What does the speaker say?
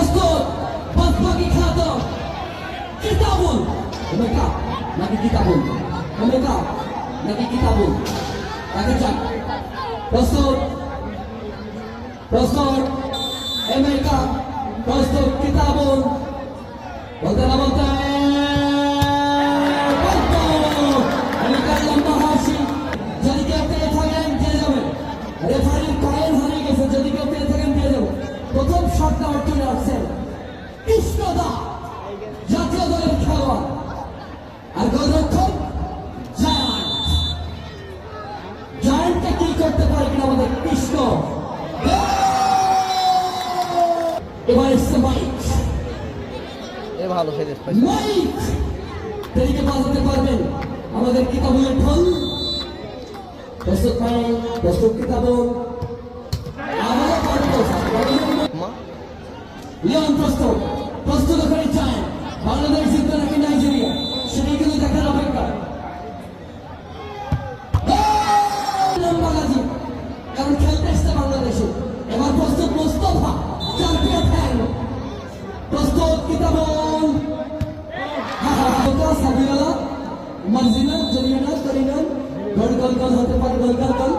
প্রস্তুত বাদবাকি খেলা কিতাবুল ওমেকা নাকি কিতাবুল ওমেকা নাকি কিতাবুল আগে যাক প্রস্তুত প্রস্তুত ওমেকা প্রস্তুত কিতাবুল বলতে না বলতে লম্বা হাসি যদি কেউ পেয়ে থাকেন দিয়ে যাবেন রেফারির কয়েন হারিয়ে গেছে যদি কেউ পেয়ে থাকেন দিয়ে যাবেন প্রথম শটটা অর্জনে আসছেন কৃষ্ণদা জাতীয় দলের খেলোয়াড় আর গোলরক্ষক জায়ান্টটা কি করতে পারে কিনা আমাদের কৃষ্ণ এবার এসছে মাইক ভালো খেলে মাইক দেরিকে বাজাতে পারবেন আমাদের কিতাবুলের ঢোল প্রস্তুত মাইক প্রস্তুত কিতাবুল আমাদের লিওন প্রস্তুত প্রস্তুত ওখানে চায় বাংলাদেশ জিতবে নাকি নাইজেরিয়া সেটাই কিন্তু দেখার অপেক্ষা বাংলাদেশ কারণ খেলতে এসছে বাংলাদেশে এবার প্রস্তুত মোস্তফা চ্যাম্পিয়ন ফ্যান প্রস্তুত কিতাবুল সাবিওলা মার্জিনা জলিয়ানা করিনা গোল গোল গোল হতে পারে গোল গোল গোল